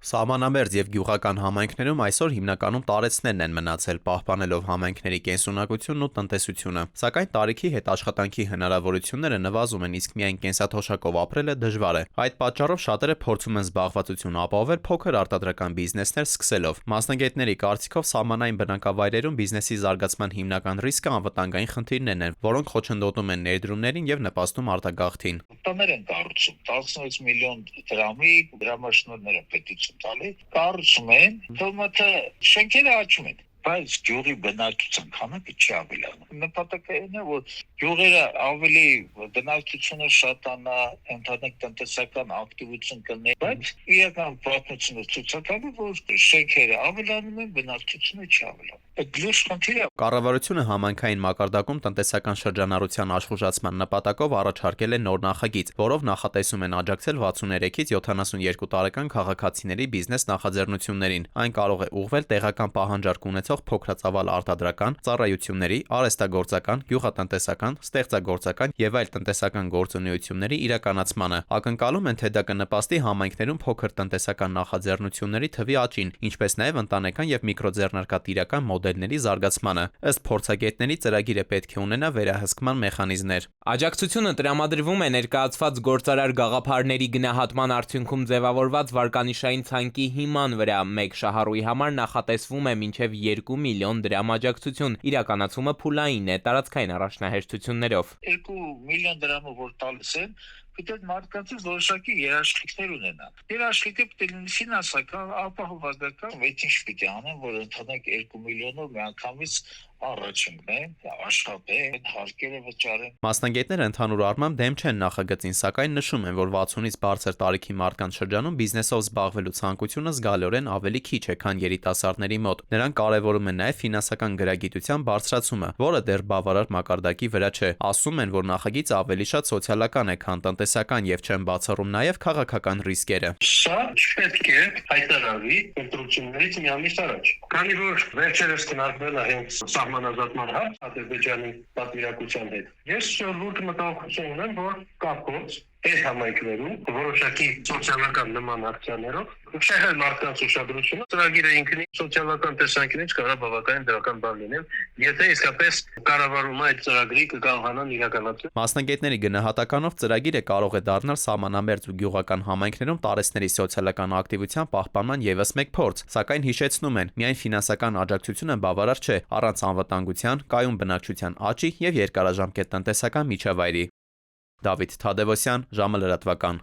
Սահմանամերձ եւ գյուղական համայնքներում այսօր հիմնականում տարեցներն են մնացել, պահպանելով համայնքների կենսունակությունն ու տնտեսությունը։ Սակայն տարիքի հետ աշխատանքի հնարավորությունները նվազում են, իսկ միայն կենսաթոշակով ապրելը դժվար է։ Այդ պատճառով շատերը փորձում են զբաղվածություն ապահովել փոքր արտադրական բիզնեսներ սկսելով։ Մասնագետների կարծիքով սահմանային բնակավայրերում բիզնեսի զարգացման հիմնական ռիսկը անվտանգային խնդիրներն են, որոնք խոչընդոտում են ներդրումներին եւ նպաստում արտագաղթին։ Տներ են կառուցում 16 միլիոն դրամի դրամաշնորհները պետություն տալի, կառուցում են, դոմաթը շենքերը աճում են, բայց գյուղի բնակչության քանակը չի ավելանում։ Նպատակը այն է, որ գյուղերը ավելի բնակչությունը շատանա, ընդհանուր տնտեսական ակտիվություն կլինի, բայց իրական պատմությունը ցույց է տալու, որ շենքերը ավելանում են, բնակչությունը չի ավելանում։ Այդ լուրջ խնդիր է։ Կառավարությունը համայնքային մակարդակում տնտեսական շրջանառության աշխուժացման նպատակով առաջարկել է նոր նախագիծ, որով նախատեսում են աջակցել 63-ից 72 տարեկան քաղաքացիների բիզնես նախաձեռնություններին։ Այն կարող է ուղղվել տեղական պահանջարկ ունեցող փոքրածավալ արտադրական, ծառայությունների, արհեստագործական, գյուղատնտեսական, ստեղծագործական եւ այլ տնտեսական գործունեությունների իրականացմանը։ Ակնկալում են, թե դա կնպաստի համայնքներում փոքր տնտեսական նախաձեռնությունների թվի աճին, ինչպես նաեւ ընտանեկան եւ միկրոձեռնարկատիրական մոդելների զարգացմանը։ Ըստ փորձագետների, ծրագիրը պետք է ունենա վերահսկման մեխանիզմներ։ Աջակցությունը տրամադրվում է ներկայացված գործարար գաղափարների գնահատման արդյունքում ձևավորված վարկանիշային ցանկի հիման վրա։ Մեկ շահառուի համար նախատեսվում է մինչև 2 միլիոն դրամ աջակցություն։ Իրականացումը փուլային է, տարածքային առաջնահերթություններով։ 2 միլիոն դրամը որ տալիս են, պետք է մարդկանցից որոշակի երաշխիքներ ունենան։ Երաշխիքը պետք է լինի ֆինանսական, ապահովական, այդ ինչ պետք է անեն, որ ընդհանուր 2 միլիոնով միանգամից առաջընկնեն, աշխատեն, հարկերը վճարեն։ Մասնագետները ընդհանուր առմամբ դեմ չեն նախագծին, սակայն նշում են, որ 60-ից բարձր տարիքի մարդկանց շրջանում բիզնեսով զբաղվելու ցանկությունը զգալիորեն ավելի քիչ է, քան երիտասարդների մոտ։ Նրանք կարևորում են նաև ֆինանսական գրագիտության բարձրացումը, որը դեռ բավարար մակարդակի վրա չէ։ Ասում են, որ նախագիծը ավելի շատ սոցիալական է, քան տնտեսական եւ չեն բացառում նաև քաղաքական ռիսկերը։ Սա չպետք է հայտարարվի ընտրություններից մի ամիս առաջ, քանի որ վերջերս քննարկվել է հենց սահմանազատման հարց Ադրբեջանի պատվիրակության հետ։ Ես շնորհիվ մտահոգություն ունեմ, որ կապոց այս համայնքներում որոշակի սոցիալական նման ակցիաներով շահել մարդկանց ուշադրությունը, ծրագիրը ինքնին սոցիալական տեսանկյունից կարող բավականին դրական բան լինել, եթե իսկապես կառավարումը այդ ծրագրի կկարողանան իրականացնել։ Մասնագետների գնահատականով ծրագիրը կարող է դառնալ սահմանամերձ ու գյուղական համայնքներում տարեցների սոցիալական ակտիվության պահպանման եւս մեկ փորձ, սակայն հիշեցնում են, միայն ֆինանսական աջակցությունը բավարար չէ, առանց անվտանգության, կայուն բնակչության աճի եւ երկարաժամկետ տնտեսական միջավայրի։ Դավիթ Թադևոսյան, ժամը լրատվական։